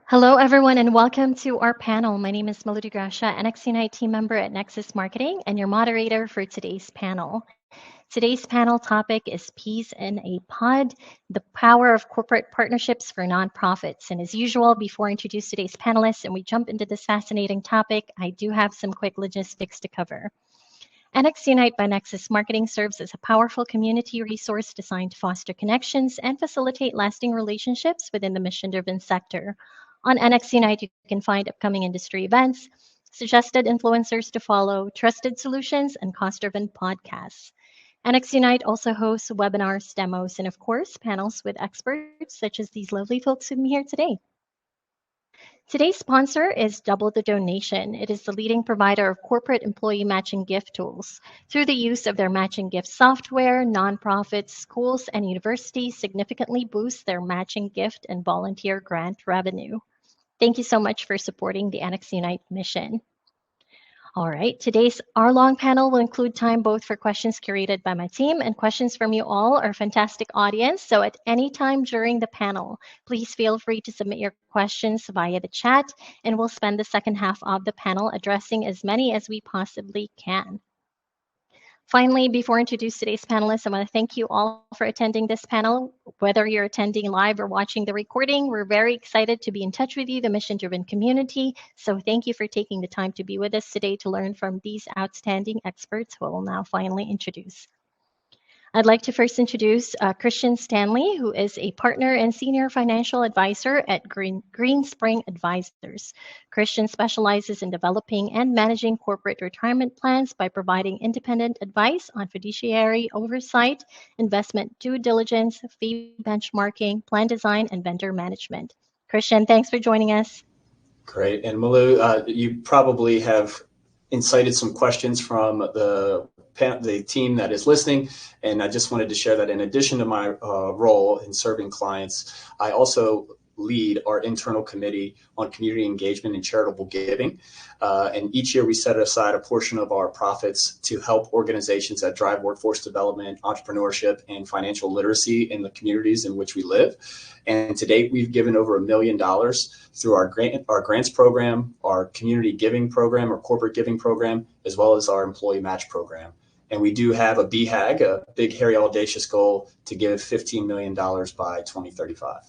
Hello, everyone, and welcome to our panel. My name is Melody Gracia, NXUnite team member at Nexus Marketing, and your moderator for today's panel. Today's panel topic is Peas in a Pod, the power of corporate partnerships for nonprofits. And as usual, before I introduce today's panelists and we jump into this fascinating topic, I do have some quick logistics to cover. NXUnite by Nexus Marketing serves as a powerful community resource designed to foster connections and facilitate lasting relationships within the mission-driven sector. On NXUnite, you can find upcoming industry events, suggested influencers to follow, trusted solutions, and cost-driven podcasts. NXUnite also hosts webinars, demos, and of course, panels with experts such as these lovely folks with me here today. Today's sponsor is Double the Donation. It is the leading provider of corporate employee matching gift tools. Through the use of their matching gift software, nonprofits, schools, and universities significantly boost their matching gift and volunteer grant revenue. Thank you so much for supporting the NXUnite mission. All right, today's hour-long panel will include time both for questions curated by my team and questions from you all, our fantastic audience. So at any time during the panel, please feel free to submit your questions via the chat, and we'll spend the second half of the panel addressing as many as we possibly can. Finally, before I introduce today's panelists, I want to thank you all for attending this panel. Whether you're attending live or watching the recording, we're very excited to be in touch with you, the mission-driven community. So thank you for taking the time to be with us today to learn from these outstanding experts who I will now finally introduce. I'd like to first introduce Christian Stanley, who is a partner and senior financial advisor at Green Spring Advisors. Christian specializes in developing and managing corporate retirement plans by providing independent advice on fiduciary oversight, investment due diligence, fee benchmarking, plan design, and vendor management. Christian, thanks for joining us. Great. And Malu, you probably have incited some questions from the team that is listening, and I just wanted to share that in addition to my role in serving clients, I also lead our internal committee on community engagement and charitable giving. And each year we set aside a portion of our profits to help organizations that drive workforce development, entrepreneurship, and financial literacy in the communities in which we live. And to date, we've given over $1 million through our grants program, our community giving program, or corporate giving program, as well as our employee match program. And we do have a BHAG, a big, hairy, audacious goal to give $15 million by 2035.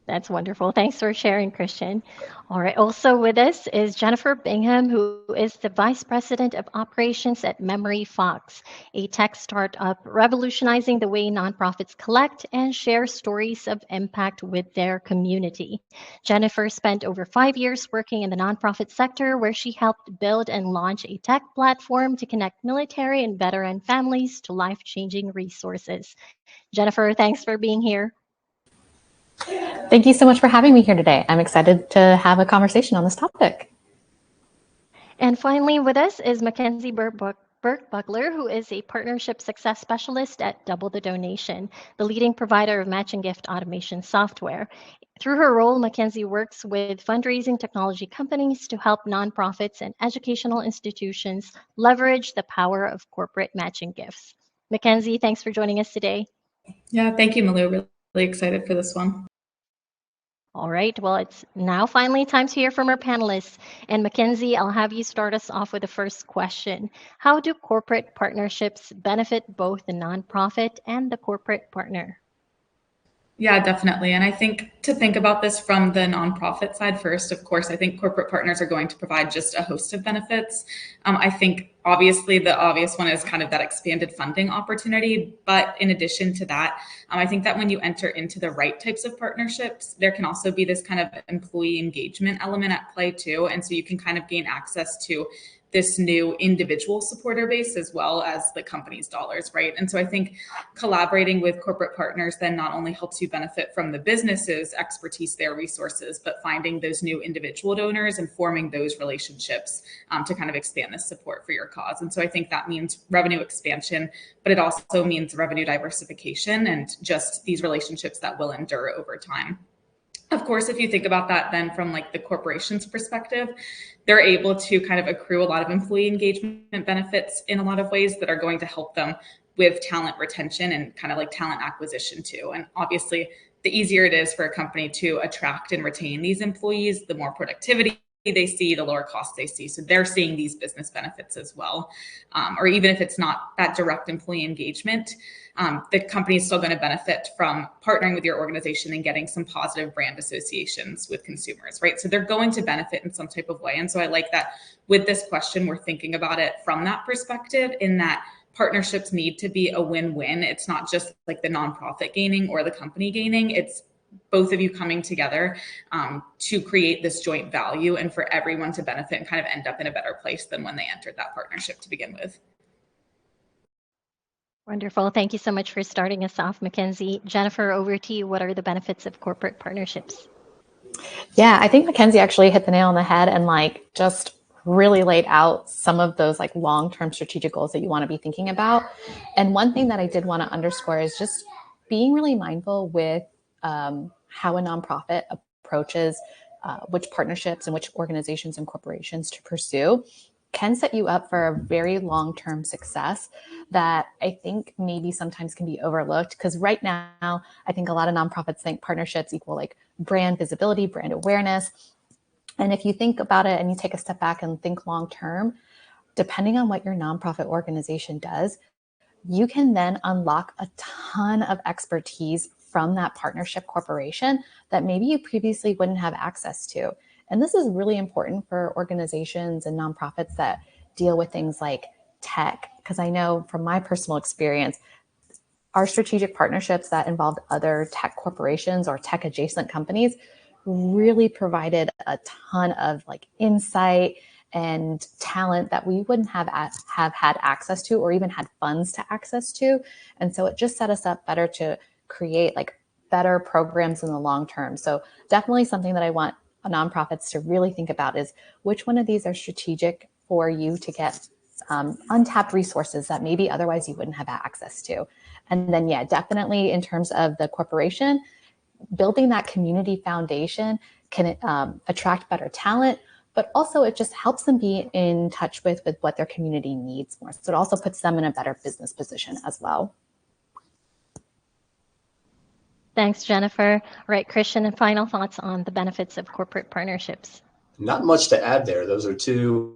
That's wonderful. Thanks for sharing, Christian. All right. Also with us is Jennifer Bingham, who is the Vice President of Operations at Memory Fox, a tech startup revolutionizing the way nonprofits collect and share stories of impact with their community. Jennifer spent over 5 years working in the nonprofit sector, where she helped build and launch a tech platform to connect military and veteran families to life-changing resources. Jennifer, thanks for being here. Thank you so much for having me here today. I'm excited to have a conversation on this topic. And finally with us is Mackenzie Burke-Buckler, who is a partnership success specialist at Double the Donation, the leading provider of matching gift automation software. Through her role, Mackenzie works with fundraising technology companies to help nonprofits and educational institutions leverage the power of corporate matching gifts. Mackenzie, thanks for joining us today. Yeah, thank you, Malu. Really excited for this one. All right, well, it's now finally time to hear from our panelists. And Mackenzie, I'll have you start us off with the first question. How do corporate partnerships benefit both the nonprofit and the corporate partner? Yeah, definitely. And I think to think about this from the nonprofit side first, of course, I think corporate partners are going to provide just a host of benefits. I think obviously the obvious one is kind of that expanded funding opportunity. But in addition to that, I think that when you enter into the right types of partnerships, there can also be this kind of employee engagement element at play too. And so you can kind of gain access to this new individual supporter base as well as the company's dollars, right? And so I think collaborating with corporate partners then not only helps you benefit from the business's expertise, their resources, but finding those new individual donors and forming those relationships to kind of expand the support for your cause. And so I think that means revenue expansion, but it also means revenue diversification and just these relationships that will endure over time. Of course, if you think about that then from like the corporation's perspective, they're able to kind of accrue a lot of employee engagement benefits in a lot of ways that are going to help them with talent retention and kind of like talent acquisition too. And obviously, the easier it is for a company to attract and retain these employees, the more productivity they see, the lower costs they see. So they're seeing these business benefits as well. Or even if it's not that direct employee engagement, the company is still going to benefit from partnering with your organization and getting some positive brand associations with consumers, right? So they're going to benefit in some type of way. And so I like that with this question, we're thinking about it from that perspective, in that partnerships need to be a win-win. It's not just like the nonprofit gaining or the company gaining. It's both of you coming together to create this joint value and for everyone to benefit and kind of end up in a better place than when they entered that partnership to begin with. Wonderful. Thank you so much for starting us off, Mackenzie. Jennifer, over to you. What are the benefits of corporate partnerships? Yeah, I think Mackenzie actually hit the nail on the head and like just really laid out some of those like long-term strategic goals that you want to be thinking about. And one thing that I did want to underscore is just being really mindful with how a nonprofit approaches which partnerships and which organizations and corporations to pursue can set you up for a very long-term success that I think maybe sometimes can be overlooked. Because right now, I think a lot of nonprofits think partnerships equal like brand visibility, brand awareness. And if you think about it and you take a step back and think long-term, depending on what your nonprofit organization does, you can then unlock a ton of expertise from that partnership corporation that maybe you previously wouldn't have access to. And this is really important for organizations and nonprofits that deal with things like tech, because I know from my personal experience, our strategic partnerships that involved other tech corporations or tech adjacent companies really provided a ton of like insight and talent that we wouldn't have had access to or even had funds to access to. And so it just set us up better to create like better programs in the long term. So definitely something that I want nonprofits to really think about is which one of these are strategic for you to get untapped resources that maybe otherwise you wouldn't have access to. And then, yeah, definitely in terms of the corporation, building that community foundation can attract better talent, but also it just helps them be in touch with what their community needs more. So it also puts them in a better business position as well. Thanks, Jennifer. All right, Christian, and final thoughts on the benefits of corporate partnerships. Not much to add there. Those are two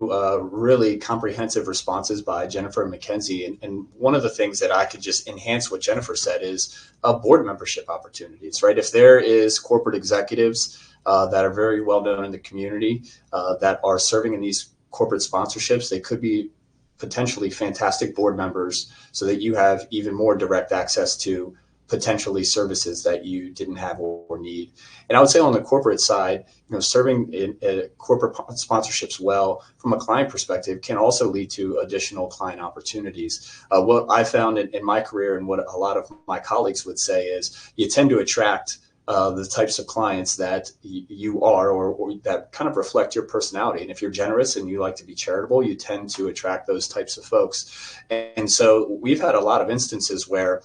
really comprehensive responses by Jennifer and Mackenzie. And one of the things that I could just enhance what Jennifer said is board membership opportunities, right? If there is corporate executives that are very well known in the community that are serving in these corporate sponsorships, they could be potentially fantastic board members so that you have even more direct access to potentially services that you didn't have or need. And I would say on the corporate side, serving in corporate sponsorships well from a client perspective can also lead to additional client opportunities. What I found in my career and what a lot of my colleagues would say is you tend to attract the types of clients that you are or that kind of reflect your personality. And if you're generous and you like to be charitable, you tend to attract those types of folks. And so we've had a lot of instances where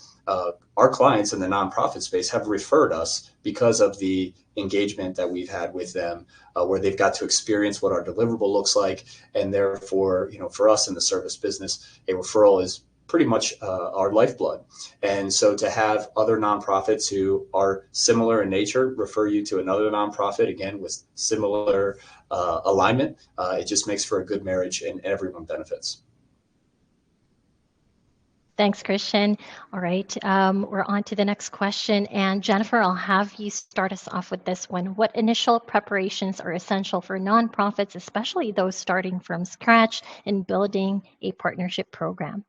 our clients in the nonprofit space have referred us because of the engagement that we've had with them, where they've got to experience what our deliverable looks like. And therefore, for us in the service business, a referral is pretty much our lifeblood. And so to have other nonprofits who are similar in nature refer you to another nonprofit, again, with similar alignment, it just makes for a good marriage and everyone benefits. Thanks, Christian. All right, we're on to the next question. And Jennifer, I'll have you start us off with this one. What initial preparations are essential for nonprofits, especially those starting from scratch in building a partnership program?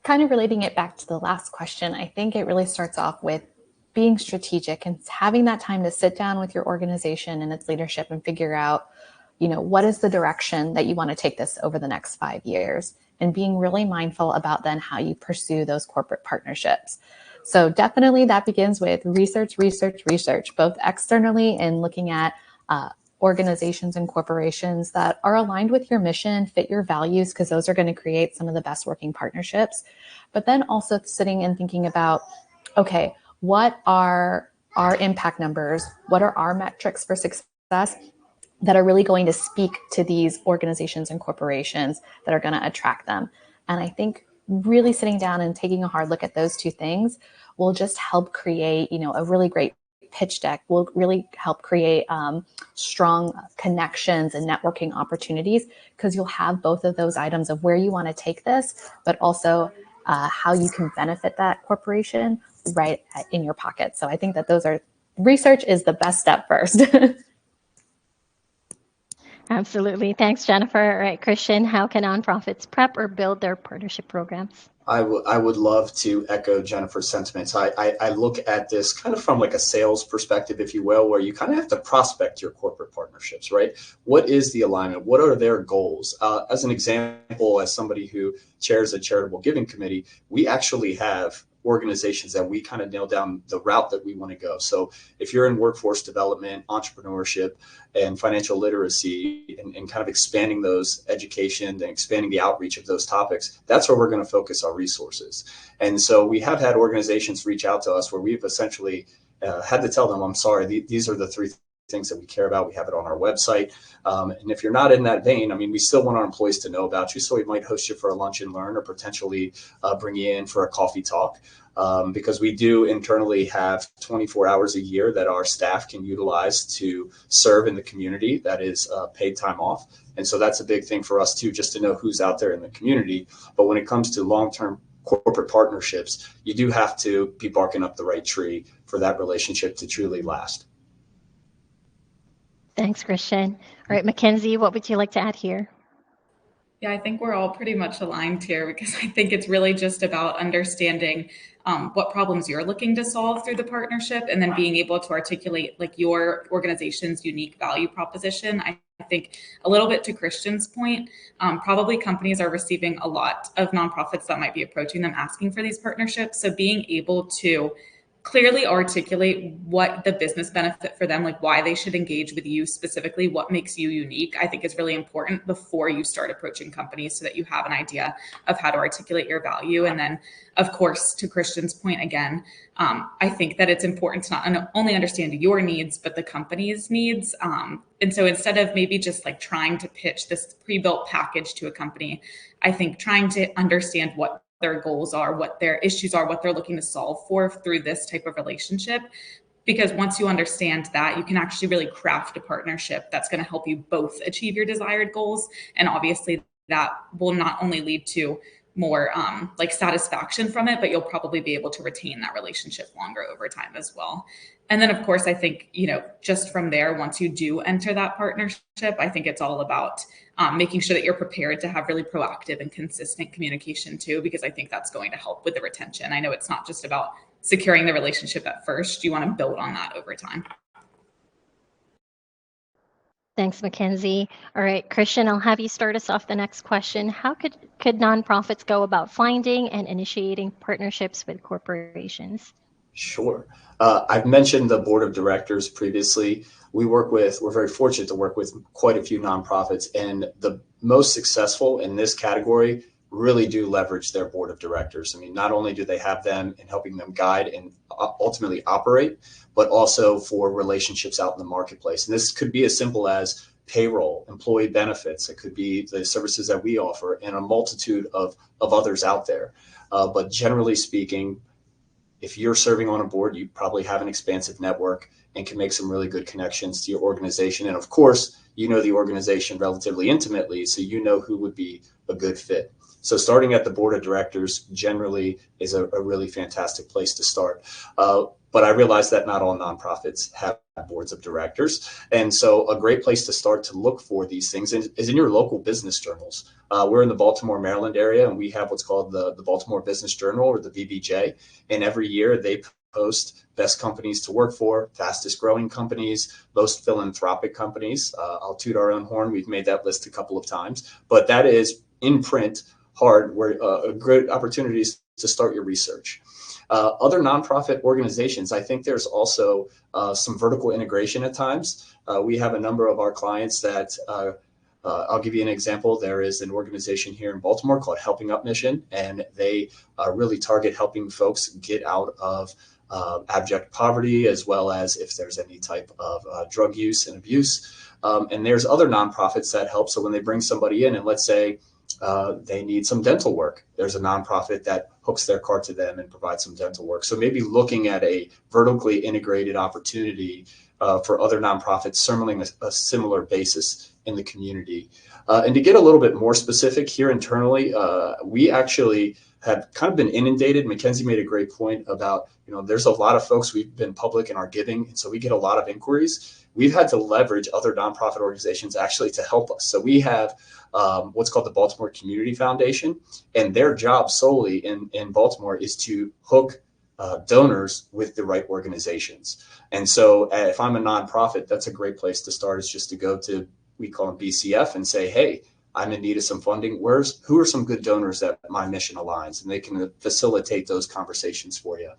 Kind of relating it back to the last question, I think it really starts off with being strategic and having that time to sit down with your organization and its leadership and figure out, what is the direction that you want to take this over the next 5 years, and being really mindful about then how you pursue those corporate partnerships. So definitely that begins with research, both externally and looking at organizations and corporations that are aligned with your mission, fit your values, because those are going to create some of the best working partnerships. But then also sitting and thinking about, okay, what are our impact numbers? What are our metrics for success that are really going to speak to these organizations and corporations that are going to attract them? And I think really sitting down and taking a hard look at those two things will just help create, a really great pitch deck, will really help create strong connections and networking opportunities, because you'll have both of those items of where you want to take this, but also how you can benefit that corporation right in your pocket. So I think that research is the best step first. Absolutely. Thanks, Jennifer. All right, Christian, how can nonprofits prep or build their partnership programs? I would love to echo Jennifer's sentiments. I look at this kind of from like a sales perspective, if you will, where you kind of have to prospect your corporate partnerships, right? What is the alignment? What are their goals? As an example, as somebody who chairs a charitable giving committee, we actually have organizations that we kind of nail down the route that we want to go. So if you're in workforce development, entrepreneurship, and financial literacy, and kind of expanding those education and expanding the outreach of those topics, that's where we're going to focus our resources. And so we have had organizations reach out to us where we've essentially had to tell them, I'm sorry, these are the three things that we care about. We have it on our website. And if you're not in that vein, I mean, we still want our employees to know about you. So we might host you for a lunch and learn, or potentially bring you in for a coffee talk. Because we do internally have 24 hours a year that our staff can utilize to serve in the community. That is paid time off. And so that's a big thing for us too, just to know who's out there in the community. But when it comes to long-term corporate partnerships, you do have to be barking up the right tree for that relationship to truly last. Thanks, Christian. All right, Mackenzie, what would you like to add here? Yeah, I think we're all pretty much aligned here, because I think it's really just about understanding what problems you're looking to solve through the partnership, and then being able to articulate like your organization's unique value proposition. I think a little bit to Christian's point, probably companies are receiving a lot of nonprofits that might be approaching them asking for these partnerships. So being able to clearly articulate what the business benefit for them, like why they should engage with you specifically, what makes you unique, I think is really important before you start approaching companies, so that you have an idea of how to articulate your value. And then, of course, to Christian's point again, I think that it's important to not only understand your needs, but the company's needs. And so instead of maybe just like trying to pitch this pre-built package to a company, I think trying to understand what their goals are, what their issues are, what they're looking to solve for through this type of relationship. Because once you understand that, you can actually really craft a partnership that's going to help you both achieve your desired goals. And obviously that will not only lead to more like satisfaction from it, but you'll probably be able to retain that relationship longer over time as well. And then, of course, I think, just from there, once you do enter that partnership, I think it's all about making sure that you're prepared to have really proactive and consistent communication too, because I think that's going to help with the retention. I know it's not just about securing the relationship at first. You want to build on that over time. Thanks, Mackenzie. All right, Christian, I'll have you start us off the next question. How could nonprofits go about finding and initiating partnerships with corporations? Sure. I've mentioned the board of directors previously. We're very fortunate to work with quite a few nonprofits, and the most successful in this category really do leverage their board of directors. I mean, not only do they have them in helping them guide and ultimately operate, but also for relationships out in the marketplace. And this could be as simple as payroll, employee benefits. It could be the services that we offer, and a multitude of others out there. But generally speaking, if you're serving on a board, you probably have an expansive network. and can make some really good connections to your organization. And of course, you know the organization relatively intimately, so you know who would be a good fit. So starting at the board of directors generally is a really fantastic place to start. But I realize that not all nonprofits have boards of directors. And so a great place to start to look for these things is in your local business journals. We're in the Baltimore, Maryland area, and we have what's called the Baltimore Business Journal, or the BBJ. And every year they post best companies to work for, fastest growing companies, most philanthropic companies. I'll toot our own horn. We've made that list a couple of times, but that is in print, hard, where good opportunities to start your research. Other nonprofit organizations, I think there's also some vertical integration at times. We have a number of our clients that I'll give you an example. There is an organization here in Baltimore called Helping Up Mission, and they really target helping folks get out of abject poverty, as well as if there's any type of drug use and abuse. And there's other nonprofits that help. So when they bring somebody in, and let's say they need some dental work, there's a nonprofit that hooks their card to them and provides some dental work. So maybe looking at a vertically integrated opportunity for other nonprofits serving a similar basis in the community. And to get a little bit more specific here internally, we actually have kind of been inundated. Mackenzie made a great point about, there's a lot of folks, we've been public in our giving, and so we get a lot of inquiries. We've had to leverage other nonprofit organizations actually to help us. So we have what's called the Baltimore Community Foundation, and their job solely in Baltimore is to hook donors with the right organizations. And so if I'm a nonprofit, that's a great place to start, is just to go to, we call them BCF, and say, hey, I'm in need of some funding. Who are some good donors that my mission aligns? And they can facilitate those conversations for you.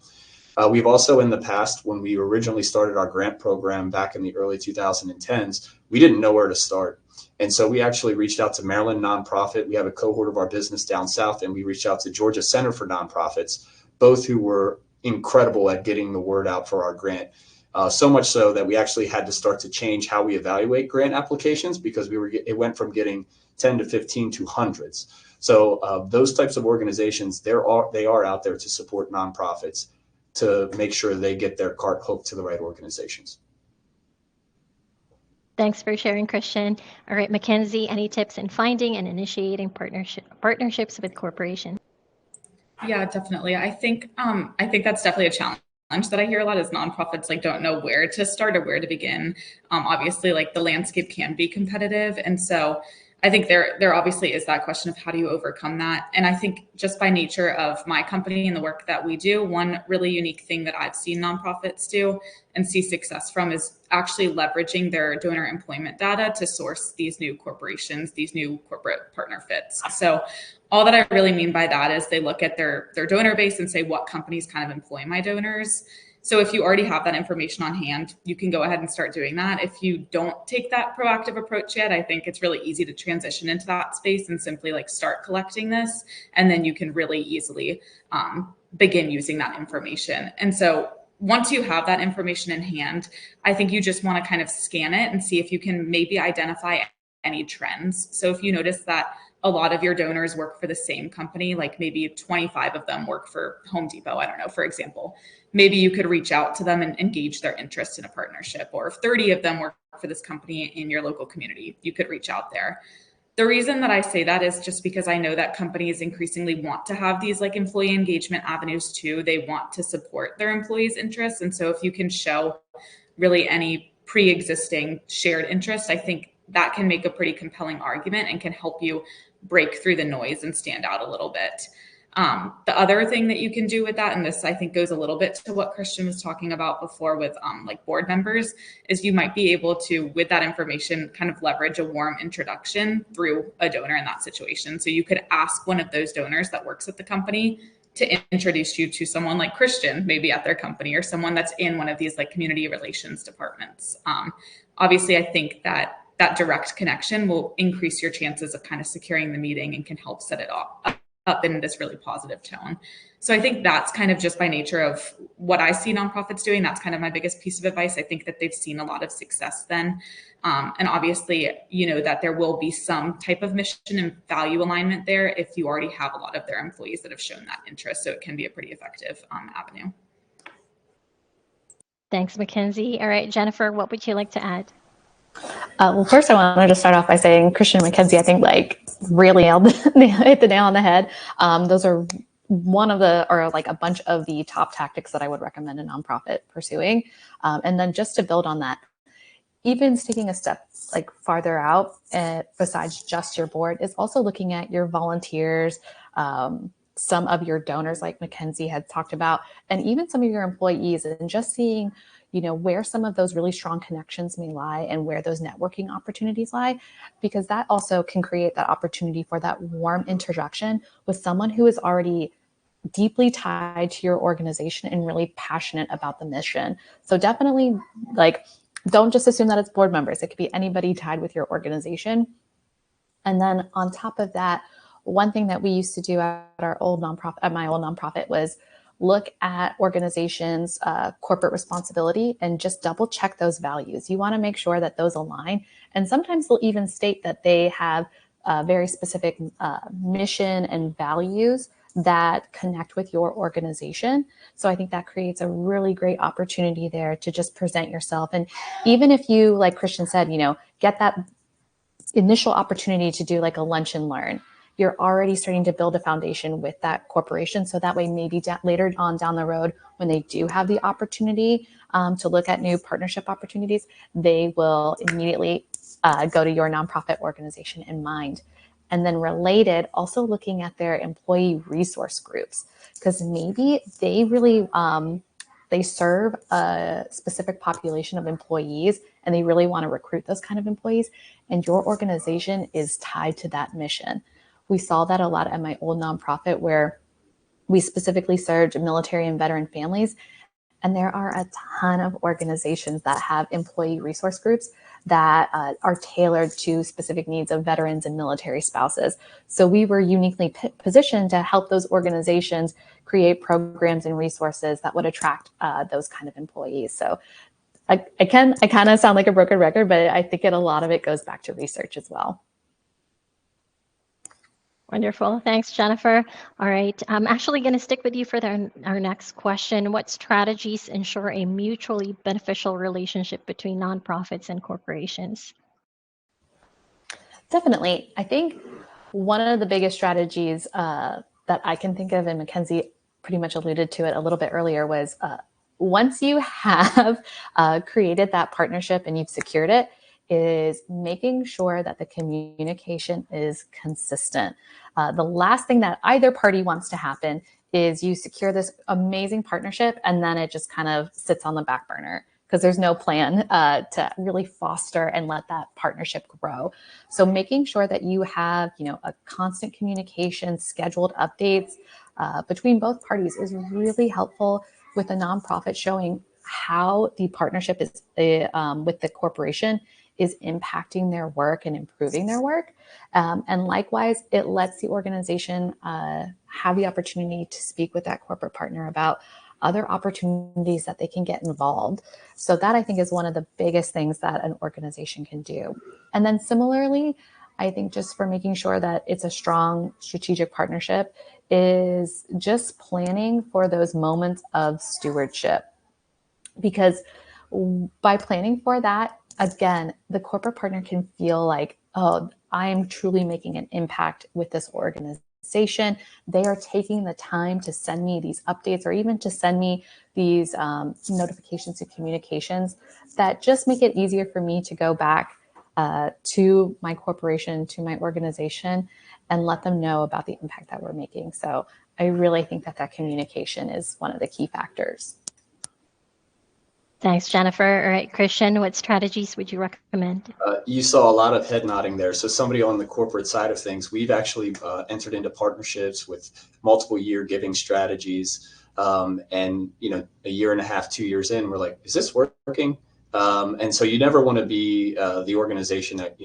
We've also in the past, when we originally started our grant program back in the early 2010s, we didn't know where to start. And so we actually reached out to Maryland Nonprofit. We have a cohort of our business down south, and we reached out to Georgia Center for Nonprofits, both who were incredible at getting the word out for our grant. So much so that we actually had to start to change how we evaluate grant applications, because it went from getting 10 to 15 to hundreds. So those types of organizations, they are out there to support nonprofits, to make sure they get their cart hooked to the right organizations. Thanks for sharing, Christian. All right, Mackenzie, any tips in finding and initiating partnerships with corporations? Yeah, definitely. I think that's definitely a challenge that I hear a lot, is nonprofits don't know where to start or where to begin. Obviously, the landscape can be competitive, and so I think there obviously is that question of how do you overcome that. And I think just by nature of my company and the work that we do, one really unique thing that I've seen nonprofits do and see success from is actually leveraging their donor employment data to source these new corporations, these new corporate partner fits. So all that I really mean by that is they look at their donor base and say, what companies kind of employ my donors? So if you already have that information on hand, you can go ahead and start doing that. If you don't take that proactive approach yet, I think it's really easy to transition into that space and simply start collecting this. And then you can really easily begin using that information. And so once you have that information in hand, I think you just want to kind of scan it and see if you can maybe identify any trends. So if you notice that a lot of your donors work for the same company, maybe 25 of them work for Home Depot, I don't know, for example, maybe you could reach out to them and engage their interest in a partnership. Or if 30 of them work for this company in your local community, you could reach out there. The reason that I say that is just because I know that companies increasingly want to have these employee engagement avenues too. They want to support their employees' interests. And so if you can show really any pre-existing shared interest, I think that can make a pretty compelling argument and can help you break through the noise and stand out a little bit. The other thing that you can do with that, and this I think goes a little bit to what Christian was talking about before with board members, is you might be able to, with that information, kind of leverage a warm introduction through a donor in that situation. So you could ask one of those donors that works at the company to introduce you to someone like Christian, maybe at their company, or someone that's in one of these community relations departments. Obviously, I think that direct connection will increase your chances of kind of securing the meeting and can help set it up in this really positive tone. So I think that's kind of just by nature of what I see nonprofits doing. That's kind of my biggest piece of advice. I think that they've seen a lot of success then. And obviously, that there will be some type of mission and value alignment there if you already have a lot of their employees that have shown that interest. So it can be a pretty effective avenue. Thanks, Mackenzie. All right, Jennifer, what would you like to add? Well, first I wanted to start off by saying Christian and Mackenzie, I think, like, really hit the nail on the head. Those are one of the, or like a bunch of the top tactics that I would recommend a nonprofit pursuing. And then just to build on that, even taking a step like farther out, besides just your board, is also looking at your volunteers, some of your donors, like Mackenzie had talked about, and even some of your employees, and just seeing, where some of those really strong connections may lie and where those networking opportunities lie, because that also can create that opportunity for that warm introduction with someone who is already deeply tied to your organization and really passionate about the mission. So definitely, like, don't just assume that it's board members. It could be anybody tied with your organization. And then on top of that, one thing that we used to do at my old nonprofit, was look at organizations' corporate responsibility and just double check those values. You want to make sure that those align. And sometimes they'll even state that they have very specific mission and values that connect with your organization. So I think that creates a really great opportunity there to just present yourself. And even if you, like Christian said, get that initial opportunity to do like a lunch and learn, you're already starting to build a foundation with that corporation. So that way, maybe later on down the road, when they do have the opportunity to look at new partnership opportunities, they will immediately go to your nonprofit organization in mind. And then related, also looking at their employee resource groups, because maybe they really, they serve a specific population of employees and they really want to recruit those kind of employees. And your organization is tied to that mission. We saw that a lot at my old nonprofit, where we specifically served military and veteran families. And there are a ton of organizations that have employee resource groups that are tailored to specific needs of veterans and military spouses. So we were uniquely positioned to help those organizations create programs and resources that would attract those kind of employees. So I kind of sound like a broken record, but I think a lot of it goes back to research as well. Wonderful. Thanks, Jennifer. All right. I'm actually going to stick with you for our next question. What strategies ensure a mutually beneficial relationship between nonprofits and corporations? Definitely. I think one of the biggest strategies that I can think of, and Mackenzie pretty much alluded to it a little bit earlier, was once you have created that partnership and you've secured it, is making sure that the communication is consistent. The last thing that either party wants to happen is you secure this amazing partnership and then it just kind of sits on the back burner, because there's no plan to really foster and let that partnership grow. So making sure that you have, a constant communication, scheduled updates between both parties is really helpful with a nonprofit, showing how the partnership is with the corporation is impacting their work and improving their work. And likewise, it lets the organization have the opportunity to speak with that corporate partner about other opportunities that they can get involved. So that, I think, is one of the biggest things that an organization can do. And then similarly, I think just for making sure that it's a strong strategic partnership is just planning for those moments of stewardship. Because by planning for that, again, the corporate partner can feel like, oh, I am truly making an impact with this organization. They are taking the time to send me these updates, or even to send me these notifications and communications that just make it easier for me to go back to my corporation, to my organization, and let them know about the impact that we're making. So I really think that communication is one of the key factors. Thanks, Jennifer. All right, Christian, what strategies would you recommend? You saw a lot of head nodding there. So somebody on the corporate side of things, we've actually entered into partnerships with multiple year giving strategies. And, a year and a half, 2 years in, we're like, is this working? And so you never want to be the organization that,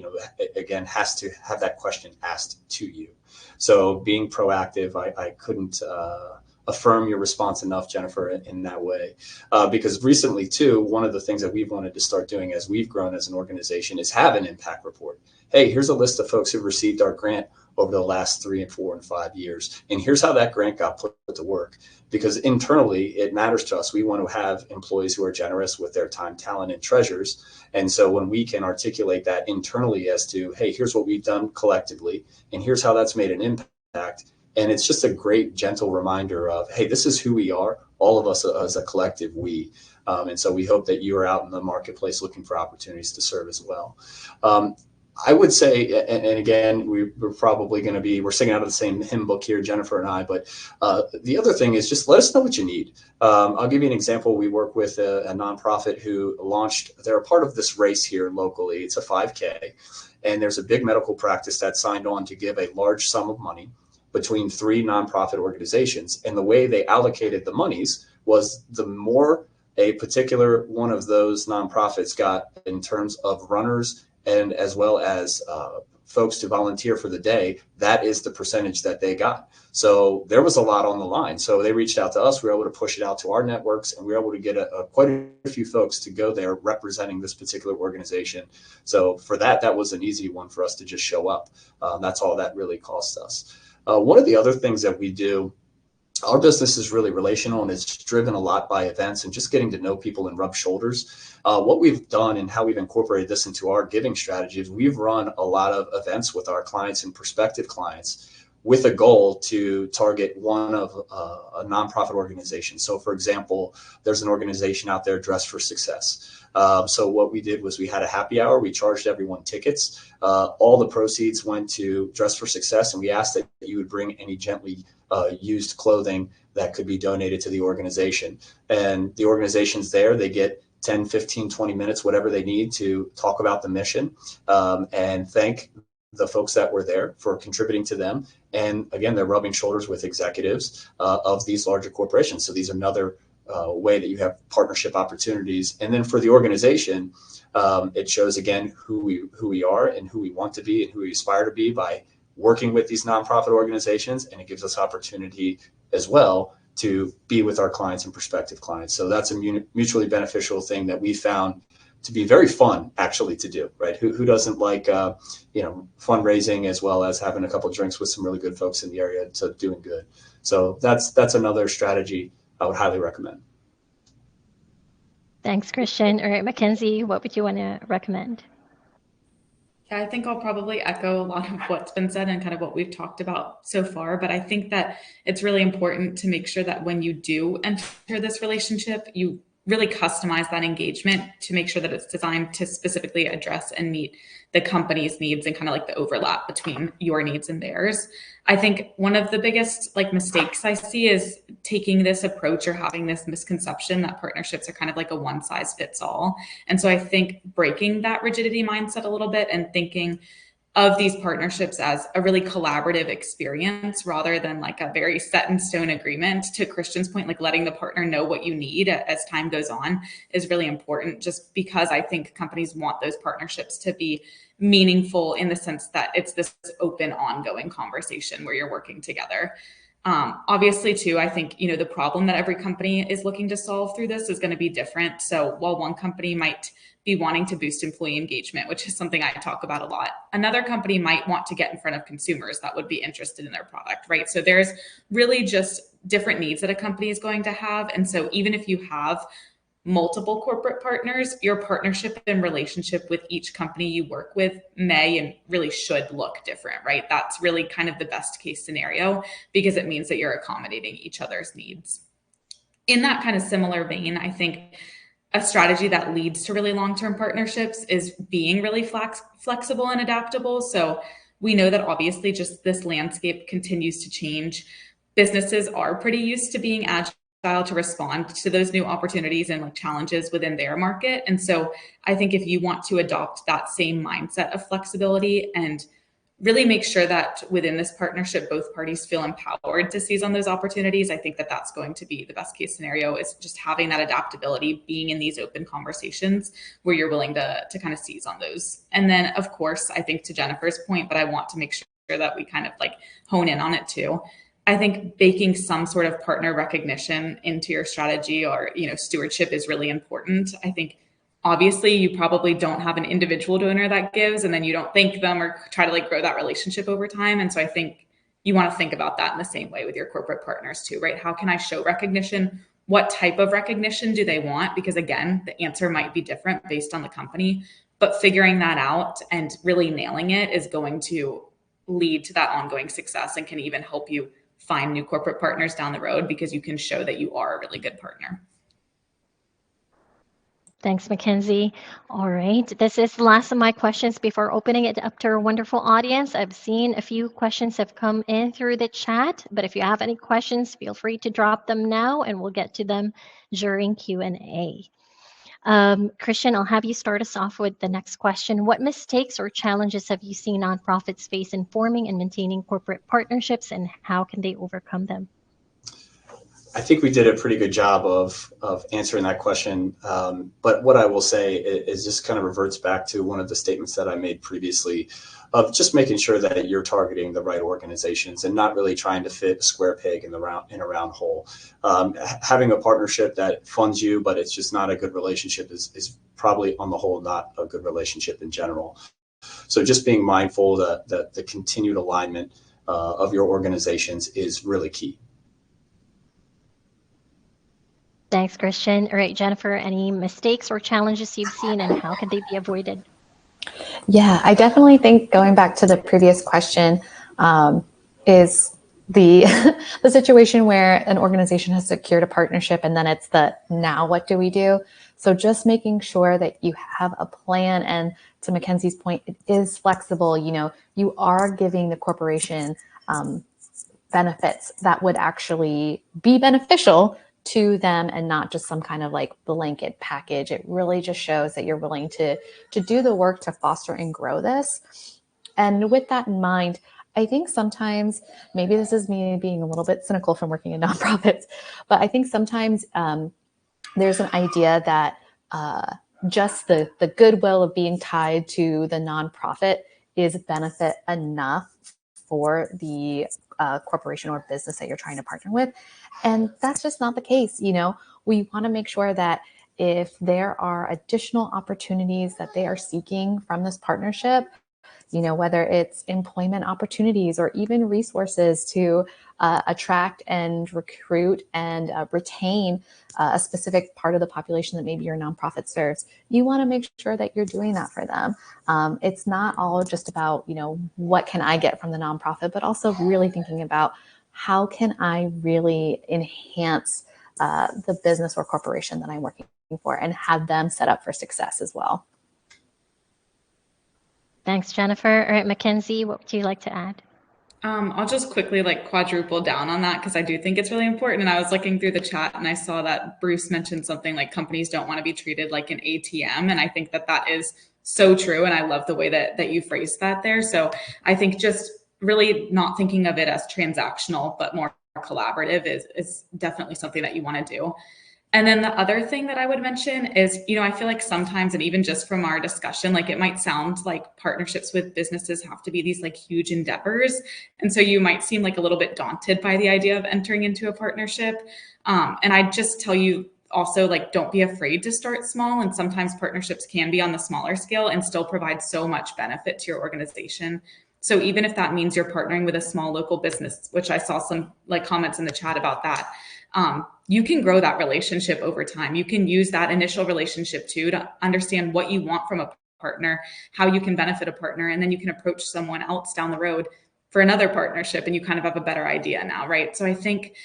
again, has to have that question asked to you. So being proactive, I couldn't affirm your response enough, Jennifer, in that way. Because recently, too, one of the things that we've wanted to start doing as we've grown as an organization is have an impact report. Hey, here's a list of folks who received our grant over the last 3 and 4 and 5 years. And here's how that grant got put to work. Because internally, it matters to us. We want to have employees who are generous with their time, talent, and treasures. And so when we can articulate that internally as to, hey, here's what we've done collectively, and here's how that's made an impact. And it's just a great, gentle reminder of, hey, this is who we are, all of us as a collective we. And so we hope that you are out in the marketplace looking for opportunities to serve as well. I would say, and again, we're probably going to be, we're singing out of the same hymn book here, Jennifer and I, but the other thing is just let us know what you need. I'll give you an example. We work with a nonprofit who launched, they're a part of this race here locally. It's a 5K, and there's a big medical practice that signed on to give a large sum of money between 3 nonprofit organizations. And the way they allocated the monies was the more a particular one of those nonprofits got in terms of runners and as well as folks to volunteer for the day, that is the percentage that they got. So there was a lot on the line. So they reached out to us. We were able to push it out to our networks, and we were able to get quite a few folks to go there representing this particular organization. So for that was an easy one for us to just show up. That's all that really cost us. One of the other things that we do, our business is really relational, and it's driven a lot by events and just getting to know people and rub shoulders. What we've done and how we've incorporated this into our giving strategy is we've run a lot of events with our clients and prospective clients with a goal to target one of a nonprofit organization. So for example, there's an organization out there, Dress for Success. So what we did was we had a happy hour. We charged everyone tickets. All the proceeds went to Dress for Success, and we asked that you would bring any gently used clothing that could be donated to the organization. And the organization's there. They get 10, 15, 20 minutes, whatever they need to talk about the mission and thank the folks that were there for contributing to them. And again, they're rubbing shoulders with executives of these larger corporations. So these are another way that you have partnership opportunities. And then for the organization, it shows again who we are and who we want to be and who we aspire to be by working with these nonprofit organizations. And it gives us opportunity as well to be with our clients and prospective clients. So that's a mutually beneficial thing that we found to be very fun actually to do, right? Who doesn't like, fundraising as well as having a couple of drinks with some really good folks in the area to doing good. So that's another strategy I would highly recommend. Thanks, Christian. All right, Mackenzie, what would you want to recommend? Yeah, I think I'll probably echo a lot of what's been said and kind of what we've talked about so far. But I think that it's really important to make sure that when you do enter this relationship, you really customize that engagement to make sure that it's designed to specifically address and meet the company's needs and kind of like the overlap between your needs and theirs. I think one of the biggest mistakes I see is taking this approach or having this misconception that partnerships are kind of like a one size fits all. And so I think breaking that rigidity mindset a little bit and thinking of these partnerships as a really collaborative experience rather than like a very set in stone agreement. To Christian's point, like letting the partner know what you need as time goes on is really important, just because I think companies want those partnerships to be meaningful in the sense that it's this open, ongoing conversation where you're working together. Obviously too, I think, the problem that every company is looking to solve through this is going to be different. So while one company might be wanting to boost employee engagement, which is something I talk about a lot, another company might want to get in front of consumers that would be interested in their product, right? So there's really just different needs that a company is going to have. And so even if you have multiple corporate partners, your partnership and relationship with each company you work with may and really should look different, right? That's really kind of the best case scenario because it means that you're accommodating each other's needs. In that kind of similar vein, I think a strategy that leads to really long-term partnerships is being really flexible and adaptable. So we know that obviously just this landscape continues to change. Businesses are pretty used to being agile to respond to those new opportunities and challenges within their market. And so I think if you want to adopt that same mindset of flexibility and really make sure that within this partnership, both parties feel empowered to seize on those opportunities, I think that that's going to be the best case scenario, is just having that adaptability, being in these open conversations where you're willing to kind of seize on those. And then of course, I think to Jennifer's point, but I want to make sure that we kind of hone in on it too. I think baking some sort of partner recognition into your strategy or, stewardship is really important. I think obviously you probably don't have an individual donor that gives and then you don't thank them or try to like grow that relationship over time. And so I think you want to think about that in the same way with your corporate partners too, right? How can I show recognition? What type of recognition do they want? Because again, the answer might be different based on the company, but figuring that out and really nailing it is going to lead to that ongoing success and can even help you find new corporate partners down the road because you can show that you are a really good partner. Thanks, Mackenzie. All right, this is the last of my questions before opening it up to our wonderful audience. I've seen a few questions have come in through the chat, but if you have any questions, feel free to drop them now and we'll get to them during Q&A. Christian, I'll have you start us off with the next question. What mistakes or challenges have you seen nonprofits face in forming and maintaining corporate partnerships, and how can they overcome them? I think we did a pretty good job of answering that question. But what I will say is just kind of reverts back to one of the statements that I made previously of just making sure that you're targeting the right organizations and not really trying to fit a square peg in a round hole. Having a partnership that funds you, but it's just not a good relationship is probably on the whole not a good relationship in general. So just being mindful that the continued alignment of your organizations is really key. Thanks, Christian. All right, Jennifer, any mistakes or challenges you've seen and how can they be avoided? Yeah, I definitely think going back to the previous question is the the situation where an organization has secured a partnership and then it's the now what do we do? So just making sure that you have a plan, and to Mackenzie's point, it is flexible. You know, you are giving the corporation benefits that would actually be beneficial to them and not just some kind of like blanket package. It really just shows that you're willing to do the work to foster and grow this. And with that in mind, I think sometimes, maybe this is me being a little bit cynical from working in nonprofits, but I think sometimes there's an idea that just the goodwill of being tied to the nonprofit is benefit enough for the corporation or business that you're trying to partner with. And that's just not the case. You know, we want to make sure that if there are additional opportunities that they are seeking from this partnership, you know, whether it's employment opportunities or even resources to attract and recruit and retain a specific part of the population that maybe your nonprofit serves, you want to make sure that you're doing that for them. It's not all just about, you know, what can I get from the nonprofit, but also really thinking about how can I really enhance the business or corporation that I'm working for and have them set up for success as well. Thanks, Jennifer. All right, Mackenzie, what would you like to add? I'll just quickly like quadruple down on that because I do think it's really important. And I was looking through the chat and I saw that Bruce mentioned something like companies don't want to be treated like an ATM. And I think that that is so true. And I love the way that you phrased that there. So I think just really not thinking of it as transactional, but more collaborative is definitely something that you want to do. And then the other thing that I would mention is, you know, I feel like sometimes, and even just from our discussion, like it might sound like partnerships with businesses have to be these like huge endeavors. And so you might seem like a little bit daunted by the idea of entering into a partnership. And I just tell you also, like, don't be afraid to start small. And sometimes partnerships can be on the smaller scale and still provide so much benefit to your organization. So even if that means you're partnering with a small local business, which I saw some like comments in the chat about that, you can grow that relationship over time. You can use that initial relationship too to understand what you want from a partner, how you can benefit a partner, and then you can approach someone else down the road for another partnership and you kind of have a better idea now, right? So I think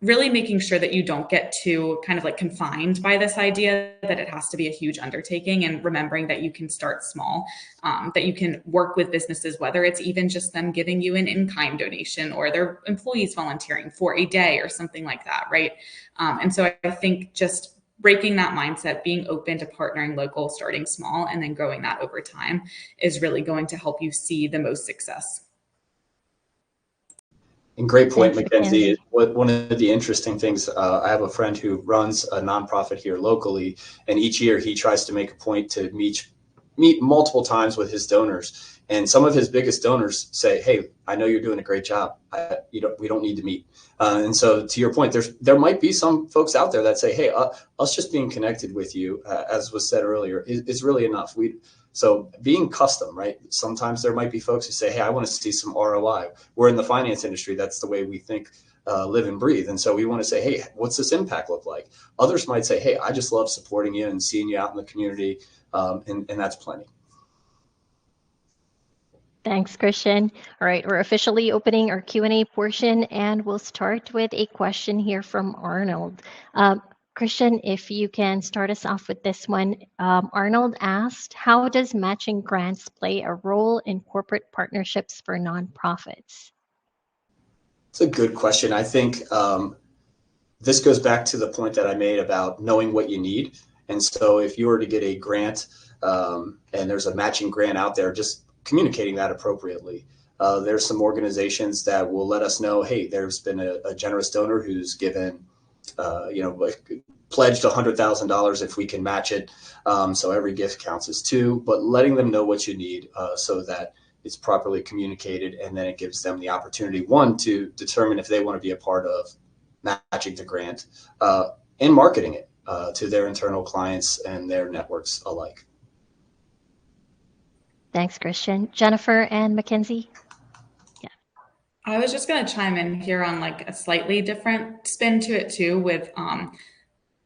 really making sure that you don't get too kind of like confined by this idea that it has to be a huge undertaking, and remembering that you can start small, that you can work with businesses, whether it's even just them giving you an in-kind donation or their employees volunteering for a day or something like that, right? And so I think just breaking that mindset, being open to partnering local, starting small, and then growing that over time is really going to help you see the most success. And great point, Mackenzie. One of the interesting things, I have a friend who runs a nonprofit here locally, and each year he tries to make a point to meet meet multiple times with his donors, and some of his biggest donors say, "Hey, I know you're doing a great job. We don't need to meet." And so, to your point, there might be some folks out there that say, "Hey, us just being connected with you, as was said earlier, is really enough." So being custom, right? Sometimes there might be folks who say, "Hey, I want to see some ROI." We're in the finance industry. That's the way we think, live and breathe. And so we want to say, "Hey, what's this impact look like?" Others might say, "Hey, I just love supporting you and seeing you out in the community." And that's plenty. Thanks, Christian. All right, we're officially opening our Q&A portion, and we'll start with a question here from Arnold. Christian, if you can start us off with this one. Arnold asked, how does matching grants play a role in corporate partnerships for nonprofits? It's a good question. I think this goes back to the point that I made about knowing what you need. And so if you were to get a grant and there's a matching grant out there, just communicating that appropriately. There's some organizations that will let us know, hey, there's been a generous donor who's given, pledged $100,000 if we can match it. So every gift counts as two, but letting them know what you need so that it's properly communicated, and then it gives them the opportunity, one, to determine if they want to be a part of matching the grant and marketing it to their internal clients and their networks alike. Thanks, Christian. Jennifer and Mackenzie? Yeah. I was just going to chime in here on like a slightly different spin to it too, with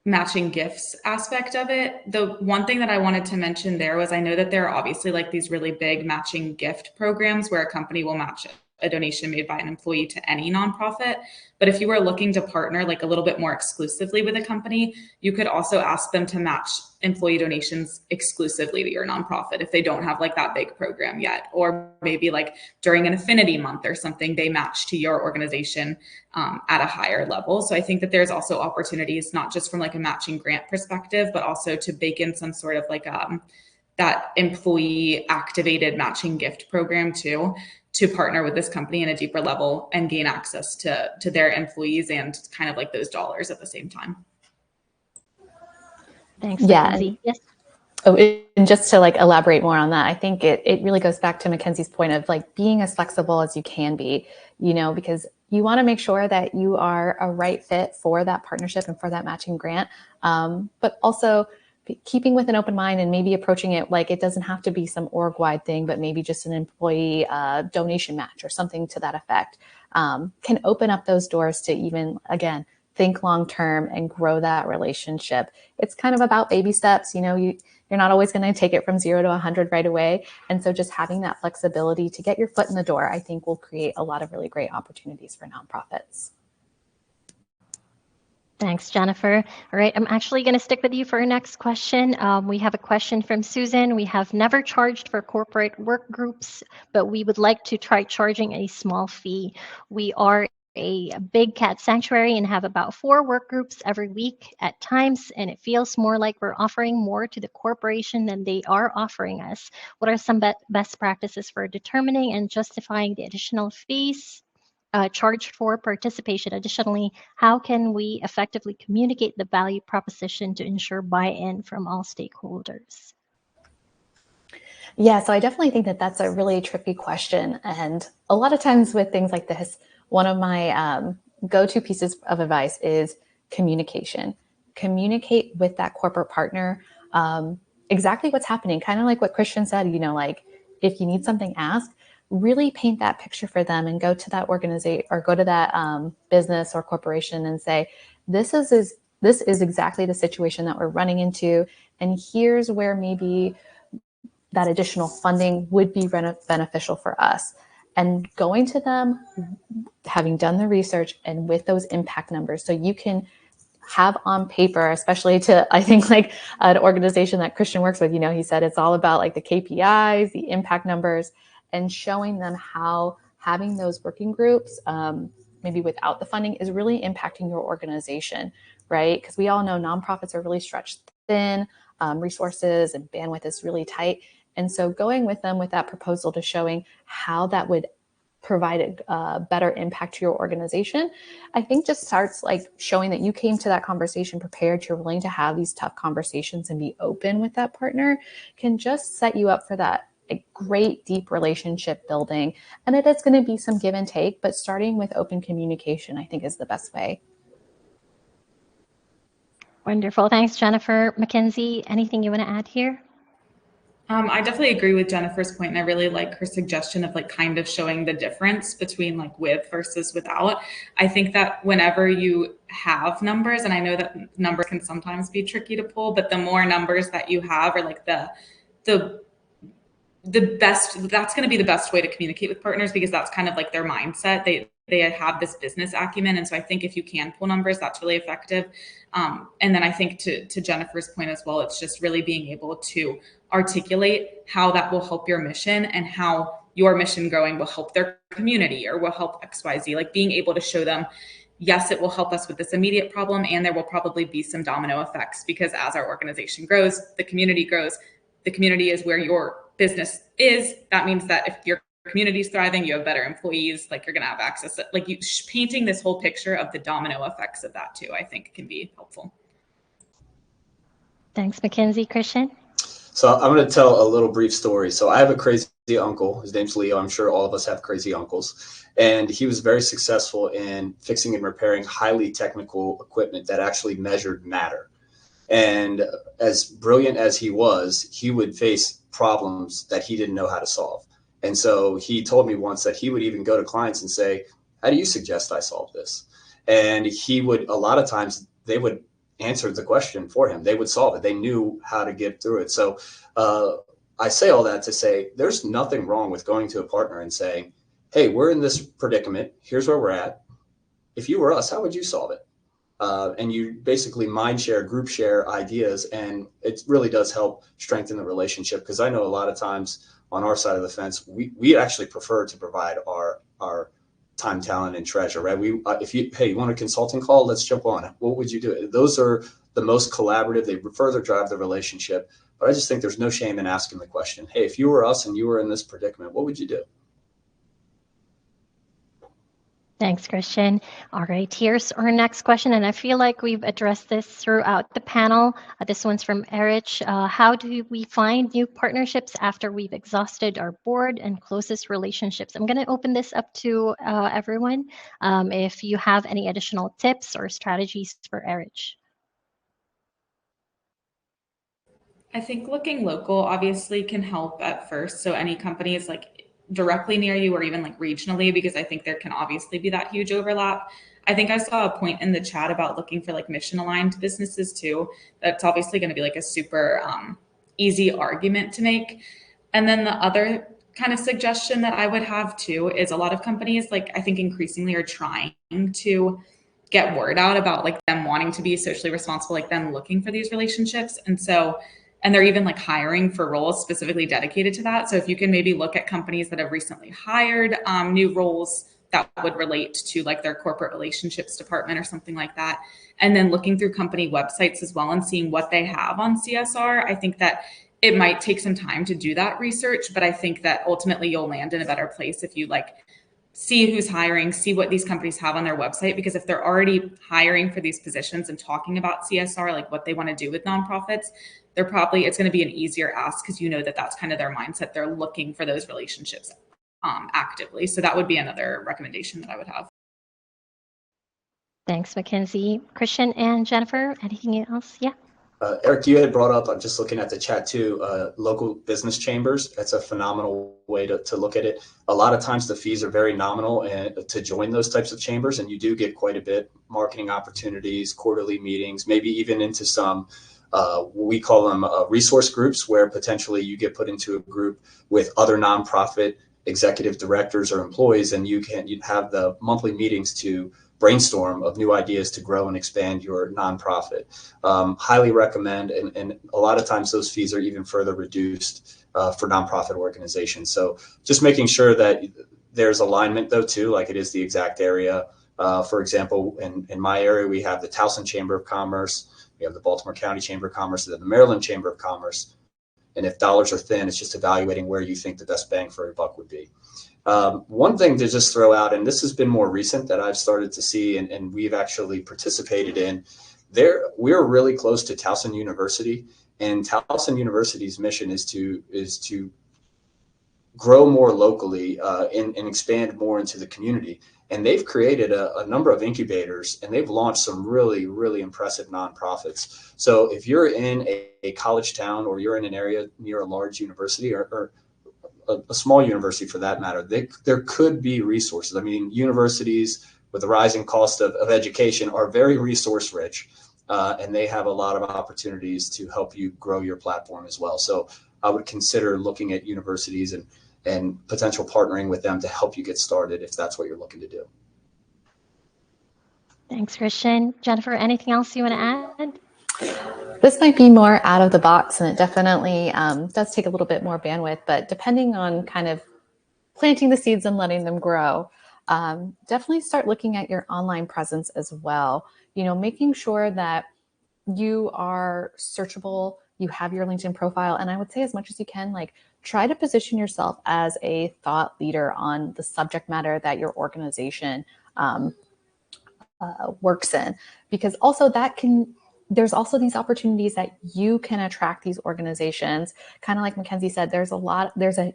matching gifts aspect of it. The one thing that I wanted to mention there was, I know that there are obviously like these really big matching gift programs where a company will match a donation made by an employee to any nonprofit. But if you were looking to partner like a little bit more exclusively with a company, you could also ask them to match employee donations exclusively to your nonprofit if they don't have like that big program yet. Or maybe like during an affinity month or something, they match to your organization at a higher level. So I think that there's also opportunities, not just from like a matching grant perspective, but also to bake in some sort of like that employee activated matching gift program too, to partner with this company in a deeper level and gain access to their employees and kind of like those dollars at the same time. Thanks, Mackenzie. Yes. Oh, and just to like elaborate more on that, I think it really goes back to Mackenzie's point of like being as flexible as you can be, because you want to make sure that you are a right fit for that partnership and for that matching grant, but also keeping with an open mind and maybe approaching it like it doesn't have to be some org-wide thing, but maybe just an employee donation match or something to that effect can open up those doors to even, again, think long-term and grow that relationship. It's kind of about baby steps. You're not always going to take it from 0 to 100 right away. And so just having that flexibility to get your foot in the door, I think will create a lot of really great opportunities for nonprofits. Thanks, Jennifer. All right, I'm actually going to stick with you for our next question. We have a question from Susan. We have never charged for corporate work groups, but we would like to try charging a small fee. We are a big cat sanctuary and have about 4 work groups every week at times, and it feels more like we're offering more to the corporation than they are offering us. What are some best practices for determining and justifying the additional fees charged for participation? Additionally, how can we effectively communicate the value proposition to ensure buy-in from all stakeholders? Yeah, so I definitely think that that's a really tricky question. And a lot of times with things like this, one of my go-to pieces of advice is communication. Communicate with that corporate partner exactly what's happening. Kind of like what Christian said, like if you need something asked, really paint that picture for them and go to that organization or go to that business or corporation and say, this is exactly the situation that we're running into. And here's where maybe that additional funding would be beneficial for us. And going to them, having done the research and with those impact numbers, so you can have on paper, especially to, I think, like an organization that Christian works with, he said it's all about like the KPIs, the impact numbers, and showing them how having those working groups, maybe without the funding, is really impacting your organization, right? Because we all know nonprofits are really stretched thin, resources and bandwidth is really tight. And so going with them with that proposal to showing how that would provide a better impact to your organization, I think just starts like showing that you came to that conversation prepared, you're willing to have these tough conversations and be open with that partner, can just set you up for that a great deep relationship building. And it is going to be some give and take, but starting with open communication, I think, is the best way. Wonderful. Thanks, Jennifer. Mackenzie, anything you want to add here? I definitely agree with Jennifer's point, and I really like her suggestion of like kind of showing the difference between like with versus without. I think that whenever you have numbers, and I know that numbers can sometimes be tricky to pull, but the more numbers that you have, or like the best, that's going to be the best way to communicate with partners, because that's kind of like their mindset. They have this business acumen, and so I think if you can pull numbers, that's really effective. And then I think to Jennifer's point as well, it's just really being able to articulate how that will help your mission and how your mission growing will help their community or will help XYZ. Like being able to show them, yes, it will help us with this immediate problem, and there will probably be some domino effects, because as our organization grows. The community is where your business is. That means that if your community is thriving, you have better employees, like you're going to have access to, like, you painting this whole picture of the domino effects of that too, I think can be helpful. Thanks, Mackenzie. Christian? So I'm going to tell a little brief story. So I have a crazy uncle. His name's Leo. I'm sure all of us have crazy uncles. And he was very successful in fixing and repairing highly technical equipment that actually measured matter. And as brilliant as he was, he would face problems that he didn't know how to solve. And so he told me once that he would even go to clients and say, how do you suggest I solve this? And he would, a lot of times, they would answer the question for him. They would solve it. They knew how to get through it. So I say all that to say there's nothing wrong with going to a partner and saying, hey, we're in this predicament. Here's where we're at. If you were us, how would you solve it? And you basically mind share, group share ideas, and it really does help strengthen the relationship. Because I know a lot of times on our side of the fence, we actually prefer to provide our time, talent, and treasure, right? If you want a consulting call, let's jump on. What would you do? Those are the most collaborative. They further drive the relationship. But I just think there's no shame in asking the question, hey, if you were us and you were in this predicament, what would you do? Thanks, Christian. All right, here's our next question, and I feel like we've addressed this throughout the panel. This one's from Erich. How do we find new partnerships after we've exhausted our board and closest relationships? I'm going to open this up to everyone. If you have any additional tips or strategies for Erich. I think looking local obviously can help at first. So any companies like directly near you or even like regionally, because I think there can obviously be that huge overlap. I think I saw a point in the chat about looking for like mission aligned businesses too. That's obviously going to be like a super easy argument to make. And then the other kind of suggestion that I would have too is a lot of companies, like I think increasingly are trying to get word out about like them wanting to be socially responsible, like them looking for these relationships. And they're even like hiring for roles specifically dedicated to that. So if you can maybe look at companies that have recently hired new roles that would relate to like their corporate relationships department or something like that, and then looking through company websites as well and seeing what they have on CSR, I think that it might take some time to do that research, but I think that ultimately you'll land in a better place if you like see who's hiring, see what these companies have on their website, because if they're already hiring for these positions and talking about CSR, like what they want to do with nonprofits, it's going to be an easier ask because you know that that's kind of their mindset. They're looking for those relationships actively. So that would be another recommendation that I would have. Thanks, Mackenzie. Christian and Jennifer, anything else? Yeah. Eric, you had brought up, I'm just looking at the chat too, local business chambers. That's a phenomenal way to look at it. A lot of times the fees are very nominal to join those types of chambers, and you do get quite a bit, marketing opportunities, quarterly meetings, maybe even into some, we call them resource groups, where potentially you get put into a group with other nonprofit executive directors or employees, and you have the monthly meetings to brainstorm of new ideas to grow and expand your nonprofit. Highly recommend, and a lot of times those fees are even further reduced for nonprofit organizations. So just making sure that there's alignment though too, like it is the exact area. For example, in my area, we have the Towson Chamber of Commerce, we have the Baltimore County Chamber of Commerce, and the Maryland Chamber of Commerce. And if dollars are thin, it's just evaluating where you think the best bang for your buck would be. One thing to just throw out, and this has been more recent that I've started to see, and we've actually participated in, we're really close to Towson University, and Towson University's mission is to grow more locally and expand more into the community. And they've created a number of incubators, and they've launched some really, really impressive nonprofits. So if you're in a college town, or you're in an area near a large university, or a small university for that matter, there could be resources. I mean, universities with the rising cost of education are very resource rich, and they have a lot of opportunities to help you grow your platform as well. So I would consider looking at universities and potential partnering with them to help you get started if that's what you're looking to do. Thanks, Christian. Jennifer, anything else you want to add? This might be more out of the box, and it definitely does take a little bit more bandwidth, but depending on kind of planting the seeds and letting them grow, definitely start looking at your online presence as well. Making sure that you are searchable, you have your LinkedIn profile, and I would say as much as you can, like, try to position yourself as a thought leader on the subject matter that your organization works in, because also there's also these opportunities that you can attract these organizations. Kind of like Mackenzie said, there's a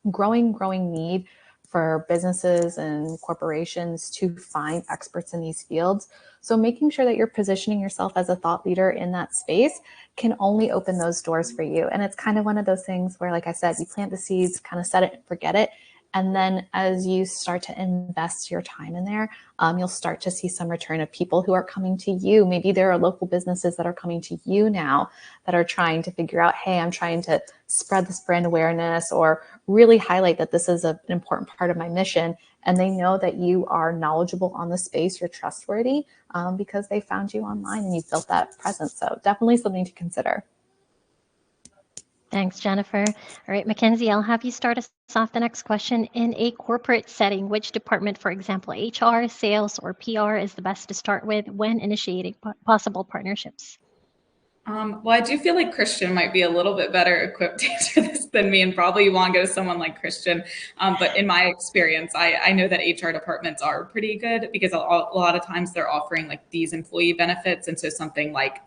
growing need for businesses and corporations to find experts in these fields. So making sure that you're positioning yourself as a thought leader in that space can only open those doors for you. And it's kind of one of those things where, like I said, you plant the seeds, kind of set it and forget it. And then as you start to invest your time in there, you'll start to see some return of people who are coming to you. Maybe there are local businesses that are coming to you now that are trying to figure out, hey, I'm trying to spread this brand awareness or really highlight that this is an important part of my mission. And they know that you are knowledgeable on the space, you're trustworthy, because they found you online and you've built that presence. So definitely something to consider. Thanks, Jennifer. All right, Mackenzie, I'll have you start us off the next question. In a corporate setting, which department, for example, HR, sales, or PR, is the best to start with when initiating possible partnerships? Well, I do feel like Christian might be a little bit better equipped to answer this than me, and probably you want to go to someone like Christian. But in my experience, I know that HR departments are pretty good because a lot of times they're offering like these employee benefits. And so something like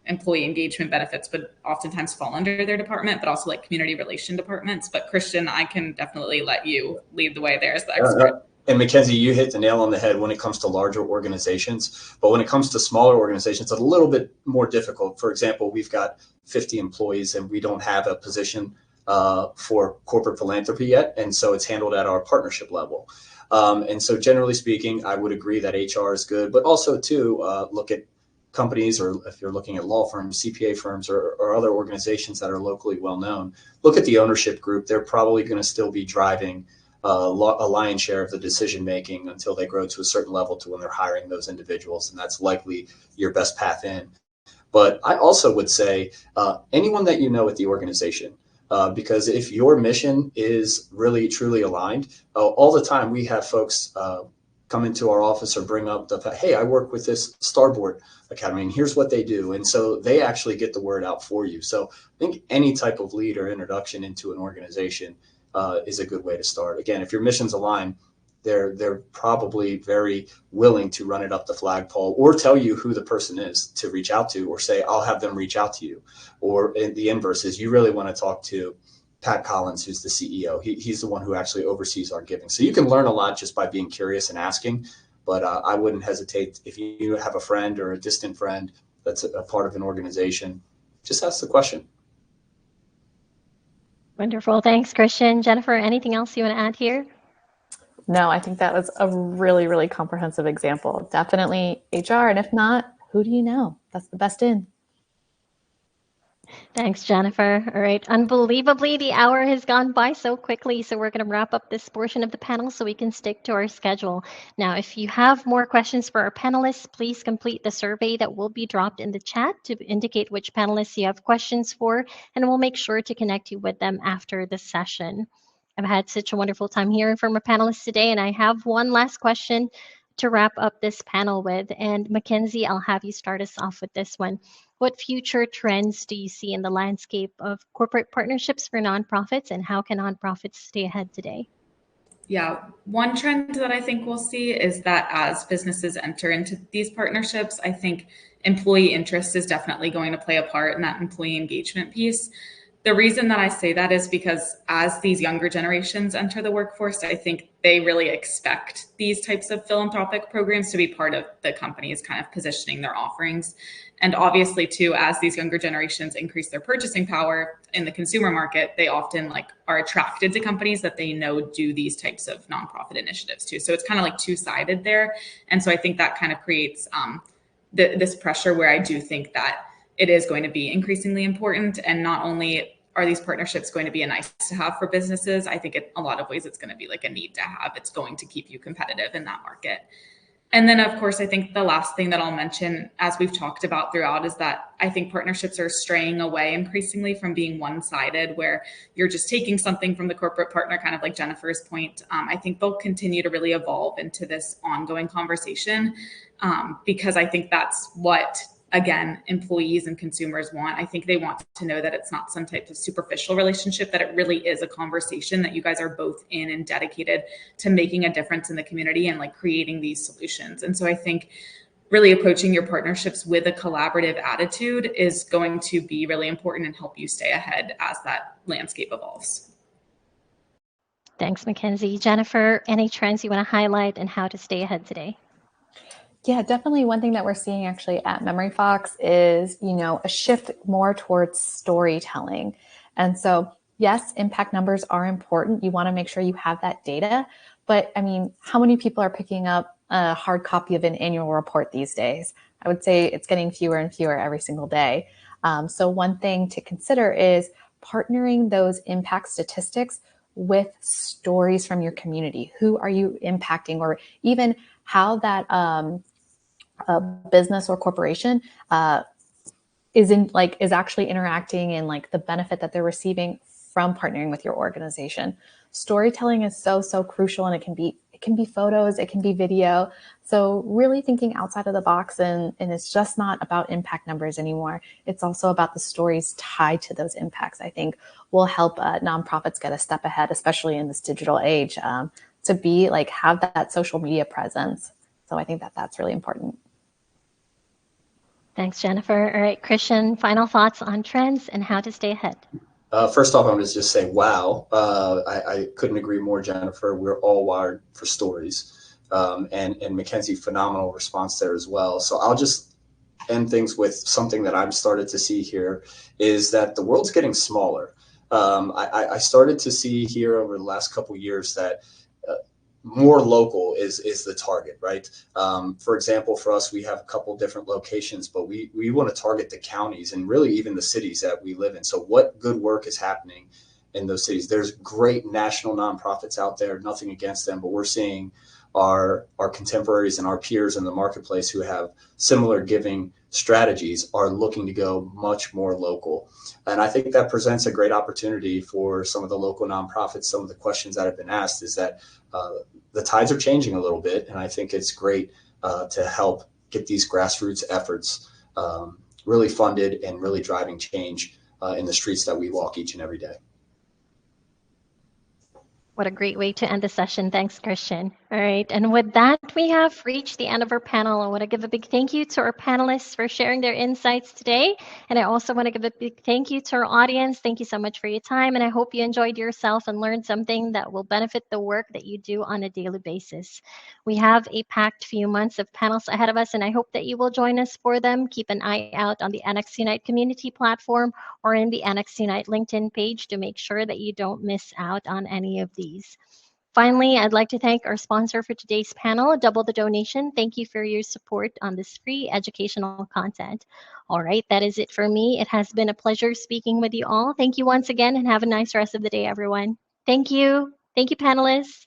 employee engagement benefits would oftentimes fall under their department, but also like community relation departments. But Christian, I can definitely let you lead the way there as the expert. And Mackenzie, you hit the nail on the head when it comes to larger organizations. But when it comes to smaller organizations, it's a little bit more difficult. For example, we've got 50 employees and we don't have a position for corporate philanthropy yet. And so it's handled at our partnership level. And so generally speaking, I would agree that HR is good, but also too, look at companies, or if you're looking at law firms, CPA firms, or other organizations that are locally well known, look at the ownership group. They're probably going to still be driving a lion's share of the decision making until they grow to a certain level to when they're hiring those individuals, and that's likely your best path in. But I also would say anyone that you know at the organization, because if your mission is really truly aligned, all the time we have folks come into our office or bring up the fact, hey, I work with this Starboard Academy and here's what they do. And so they actually get the word out for you. So I think any type of lead or introduction into an organization is a good way to start. Again, if your mission's aligned, they're probably very willing to run it up the flagpole or tell you who the person is to reach out to, or say, I'll have them reach out to you. Or the inverse is, you really want to talk to Pat Collins, who's the CEO. He's the one who actually oversees our giving. So you can learn a lot just by being curious and asking, but I wouldn't hesitate. If you have a friend or a distant friend that's a part of an organization, just ask the question. Wonderful. Thanks, Christian. Jennifer, anything else you want to add here? No, I think that was a really, really comprehensive example. Definitely HR. And if not, who do you know? That's the best in. Thanks, Jennifer. All right. Unbelievably, the hour has gone by so quickly. So we're going to wrap up this portion of the panel so we can stick to our schedule. Now, if you have more questions for our panelists, please complete the survey that will be dropped in the chat to indicate which panelists you have questions for, and we'll make sure to connect you with them after the session. I've had such a wonderful time hearing from our panelists today, and I have one last question to wrap up this panel with. And Mackenzie, I'll have you start us off with this one. What future trends do you see in the landscape of corporate partnerships for nonprofits, and how can nonprofits stay ahead today? Yeah, one trend that I think we'll see is that as businesses enter into these partnerships, I think employee interest is definitely going to play a part in that employee engagement piece. The reason that I say that is because as these younger generations enter the workforce, I think they really expect these types of philanthropic programs to be part of the company's kind of positioning their offerings. And obviously, too, as these younger generations increase their purchasing power in the consumer market, they often are attracted to companies that they know do these types of nonprofit initiatives too. So it's kind of like two-sided there. And so I think that kind of creates this pressure where I do think that it is going to be increasingly important. And not only are these partnerships going to be a nice to have for businesses, I think in a lot of ways it's going to be like a need to have. It's going to keep you competitive in that market. And then, of course, I think the last thing that I'll mention, as we've talked about throughout, is that I think partnerships are straying away increasingly from being one-sided, where you're just taking something from the corporate partner, kind of like Jennifer's point. I think they'll continue to really evolve into this ongoing conversation because I think that's what, again, employees and consumers want. I think they want to know that it's not some type of superficial relationship, that it really is a conversation, that you guys are both in and dedicated to making a difference in the community and creating these solutions. And so I think really approaching your partnerships with a collaborative attitude is going to be really important and help you stay ahead as that landscape evolves. Thanks, Mackenzie. Jennifer, any trends you want to highlight and how to stay ahead today? Yeah, definitely. One thing that we're seeing actually at Memory Fox is, a shift more towards storytelling. And so, yes, impact numbers are important. You want to make sure you have that data. But I mean, how many people are picking up a hard copy of an annual report these days? I would say it's getting fewer and fewer every single day. So one thing to consider is partnering those impact statistics with stories from your community. Who are you impacting, or even how that a business or corporation is actually interacting in the benefit that they're receiving from partnering with your organization. Storytelling is so crucial, and it can be photos, it can be video. So really thinking outside of the box, and it's just not about impact numbers anymore. It's also about the stories tied to those impacts. I think will help nonprofits get a step ahead, especially in this digital age, to be have that social media presence. So I think that that's really important. Thanks, Jennifer. All right, Christian, final thoughts on trends and how to stay ahead. First off, I'm going to just say, wow. I couldn't agree more, Jennifer. We're all wired for stories. And Mackenzie, phenomenal response there as well. So I'll just end things with something that I've started to see here is that the world's getting smaller. I started to see here over the last couple of years that more local is the target, right? For example, for us, we have a couple different locations, but we want to target the counties and really even the cities that we live in. So what good work is happening in those cities? There's great national nonprofits out there, nothing against them, but we're seeing our contemporaries and our peers in the marketplace who have similar giving strategies are looking to go much more local. And I think that presents a great opportunity for some of the local nonprofits. Some of the questions that have been asked is that the tides are changing a little bit. And I think it's great to help get these grassroots efforts really funded and really driving change in the streets that we walk each and every day. What a great way to end the session. Thanks, Christian. All right. And with that, we have reached the end of our panel. I want to give a big thank you to our panelists for sharing their insights today. And I also want to give a big thank you to our audience. Thank you so much for your time. And I hope you enjoyed yourself and learned something that will benefit the work that you do on a daily basis. We have a packed few months of panels ahead of us, and I hope that you will join us for them. Keep an eye out on the NXUnite community platform or in the NXUnite LinkedIn page to make sure that you don't miss out on any of these. Finally, I'd like to thank our sponsor for today's panel, Double the Donation. Thank you for your support on this free educational content. All right, that is it for me. It has been a pleasure speaking with you all. Thank you once again, and have a nice rest of the day, everyone. Thank you. Thank you, panelists.